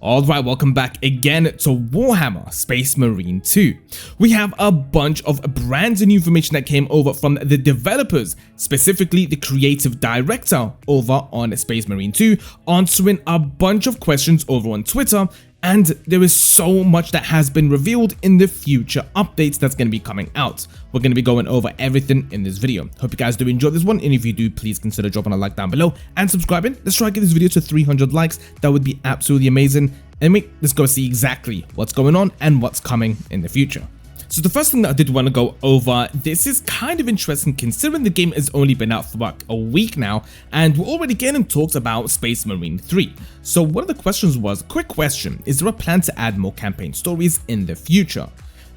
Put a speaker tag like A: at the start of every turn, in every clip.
A: Alright, welcome back again to Warhammer Space Marine 2. We have a bunch of brand new information that came over from the developers, specifically the creative director over on Space Marine 2, answering a bunch of questions over on Twitter, and there is so much that has been revealed in the future updates that's going to be coming out. We're going to be going over everything in this video. Hope you guys do enjoy this one, and if you do, please consider dropping a like down below and subscribing. Let's try to get this video to 300 likes. That would be absolutely amazing. Anyway, let's go see exactly what's going on and what's coming in the future. So the first thing that I did want to go over, this is kind of interesting considering the game has only been out for about a week now, and we're already getting talks about Space Marine 3. So one of the questions was, quick question, is there a plan to add more campaign stories in the future?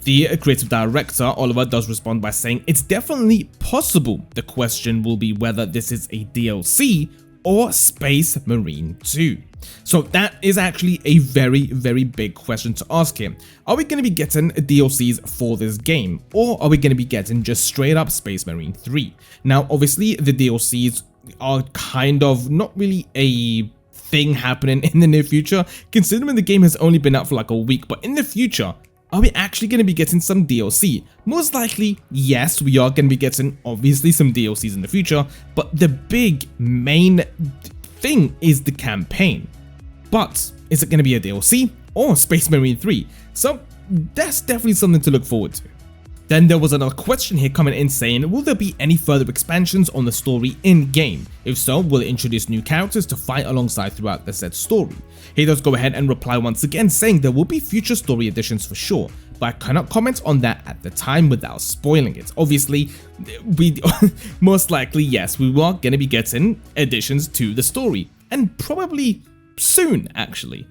A: The creative director, Oliver, does respond by saying it's definitely possible. The question will be whether this is a DLC or Space Marine 2. So that is actually a very big question to ask here. Are we going to be getting DLCs for this game, or are we going to be getting just straight up Space Marine 3? Now obviously the DLCs are kind of not really a thing happening in the near future, considering the game has only been out for like a week, but in the future, are we actually going to be getting some DLC? Most likely, yes, we are going to be getting obviously some DLCs in the future, but the big main thing is the campaign. But is it going to be a DLC or Space Marine 3? So that's definitely something to look forward to. Then there was another question here coming in saying, will there be any further expansions on the story in-game? If so, will it introduce new characters to fight alongside throughout the said story? He does go ahead and reply once again saying there will be future story additions for sure, but I cannot comment on that at the time without spoiling it. Obviously, we most likely, yes, we are going to be getting additions to the story, and probably soon actually.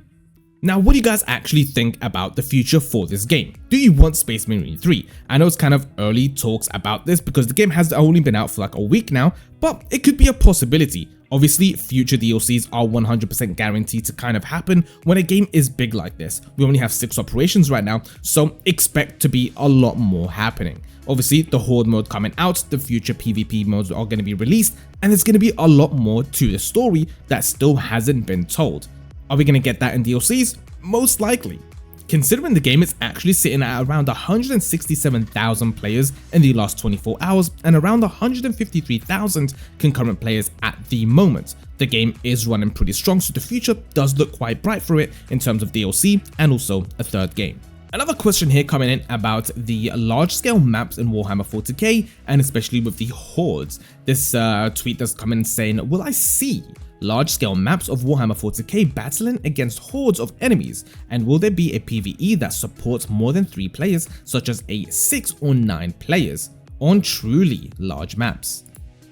A: Now, what do you guys actually think about the future for this game? Do you want Space Marine 3? I know it's kind of early talks about this because the game has only been out for like a week now, but it could be a possibility. Obviously, future DLCs are 100% guaranteed to kind of happen when a game is big like this. We only have 6 operations right now, so expect to be a lot more happening. Obviously, the Horde mode coming out, the future PvP modes are going to be released, and there's going to be a lot more to the story that still hasn't been told. Are we going to get that in DLCs? Most likely. Considering the game is actually sitting at around 167,000 players in the last 24 hours and around 153,000 concurrent players at the moment. The game is running pretty strong, so the future does look quite bright for it in terms of DLC and also a third game. Another question here coming in about the large-scale maps in Warhammer 40k, and especially with the Hordes. This tweet does come in saying, will I see large-scale maps of Warhammer 40k battling against hordes of enemies, and will there be a PvE that supports more than 3 players, such as a 6 or 9 players, on truly large maps?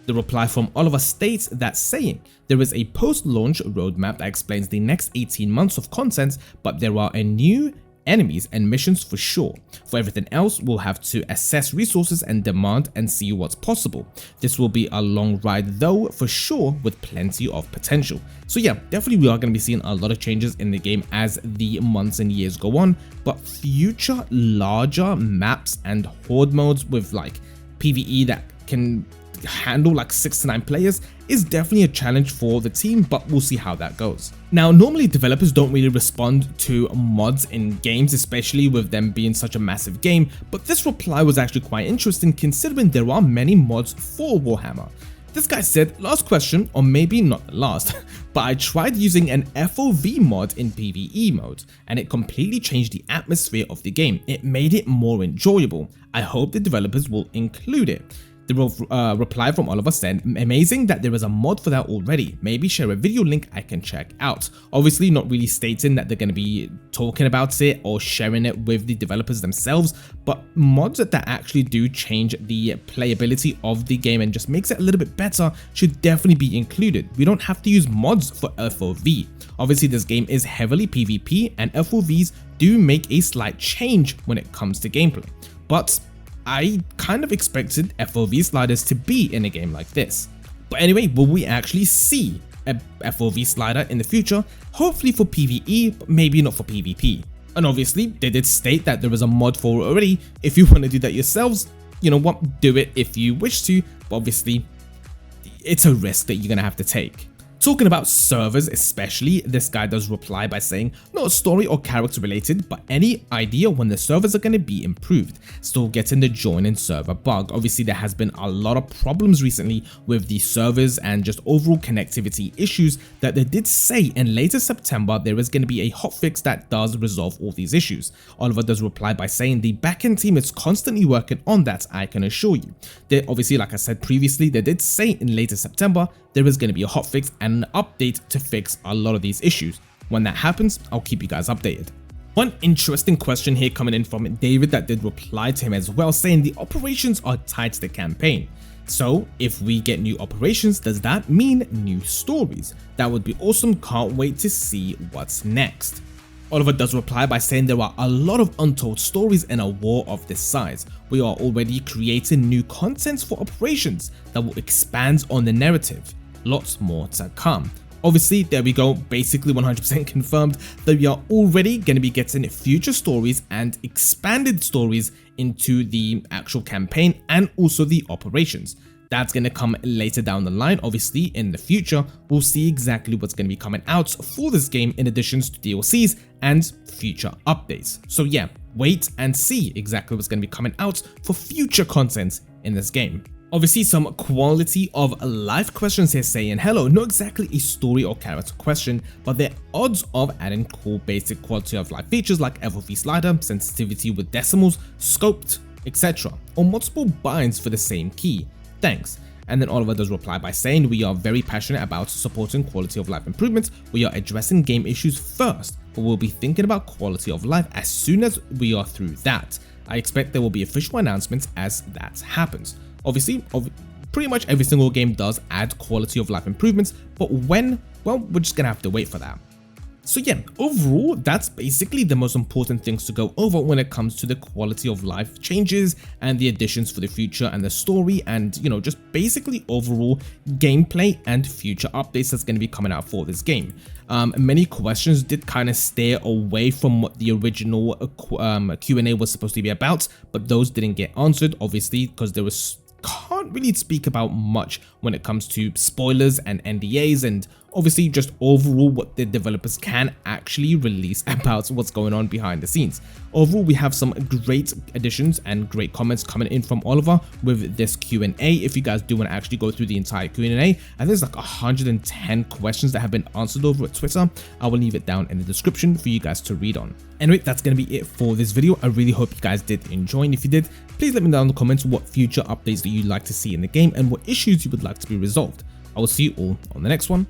A: The reply from Oliver states that saying, there is a post-launch roadmap that explains the next 18 months of content, but there are a new enemies and missions for sure. For everything else, we'll have to assess resources and demand and see what's possible. This will be a long ride though, for sure, with plenty of potential. So yeah, definitely we are going to be seeing a lot of changes in the game as the months and years go on, but future larger maps and horde modes with like PvE that can handle like 6 to 9 players is definitely a challenge for the team, but we'll see how that goes. Now, normally developers don't really respond to mods in games, especially with them being such a massive game, but this reply was actually quite interesting considering there are many mods for Warhammer. This guy said, last question, or maybe not the last, but I tried using an FOV mod in PvE mode, and it completely changed the atmosphere of the game. It made it more enjoyable. I hope the developers will include it. The reply from Oliver said, amazing that there is a mod for that already. Maybe share a video link I can check out. Obviously not really stating that they're going to be talking about it or sharing it with the developers themselves, but mods that actually do change the playability of the game and just makes it a little bit better should definitely be included. We don't have to use mods for FOV. Obviously this game is heavily PvP and FOVs do make a slight change when it comes to gameplay. But I kind of expected FOV sliders to be in a game like this. But anyway, will we actually see a FOV slider in the future? Hopefully for PvE, but maybe not for PvP. And obviously, they did state that there is a mod for it already. If you want to do that yourselves, you know what, do it if you wish to, but obviously, it's a risk that you're going to have to take. Talking about servers especially, this guy does reply by saying, not story or character related, but any idea when the servers are going to be improved. Still getting the join in server bug. Obviously there has been a lot of problems recently with the servers and just overall connectivity issues that they did say in later September there is going to be a hotfix that does resolve all these issues. Oliver does reply by saying the backend team is constantly working on that, I can assure you. They obviously, like I said previously, they did say in later September there is going to be a hotfix and an update to fix a lot of these issues. When that happens, I'll keep you guys updated. One interesting question here coming in from David that did reply to him as well, saying the operations are tied to the campaign. So if we get new operations, does that mean new stories? That would be awesome, can't wait to see what's next. Oliver does reply by saying there are a lot of untold stories in a war of this size. We are already creating new content for operations that will expand on the narrative. Lots more to come. Obviously, there we go, basically 100% confirmed that we are already going to be getting future stories and expanded stories into the actual campaign and also the operations. That's going to come later down the line. Obviously, in the future, we'll see exactly what's going to be coming out for this game in additions to DLCs and future updates. So yeah, wait and see exactly what's going to be coming out for future content in this game. Obviously, some quality of life questions here saying, hello, not exactly a story or character question, but the odds of adding cool basic quality of life features like FOV slider, sensitivity with decimals, scoped, etc. or multiple binds for the same key. Thanks. And then Oliver does reply by saying, we are very passionate about supporting quality of life improvements. We are addressing game issues first, but we'll be thinking about quality of life as soon as we are through that. I expect there will be official announcements as that happens. Obviously, pretty much every single game does add quality of life improvements, but when? Well, we're just gonna have to wait for that. So yeah, overall, that's basically the most important things to go over when it comes to the quality of life changes and the additions for the future and the story and, you know, just basically overall gameplay and future updates that's going to be coming out for this game. Many questions did kind of steer away from what the original Q&A was supposed to be about, but those didn't get answered, obviously, because there was can't really speak about much when it comes to spoilers and NDAs and obviously just overall what the developers can actually release about what's going on behind the scenes. Overall, we have some great additions and great comments coming in from Oliver with this Q&A. If you guys do want to actually go through the entire Q&A, and there's like 110 questions that have been answered over at Twitter, I will leave it down in the description for you guys to read on. Anyway, that's going to be it for this video. I really hope you guys did enjoy, and if you did, please let me know in the comments what future updates that you'd like to see in the game and what issues you would like to be resolved. I will see you all on the next one.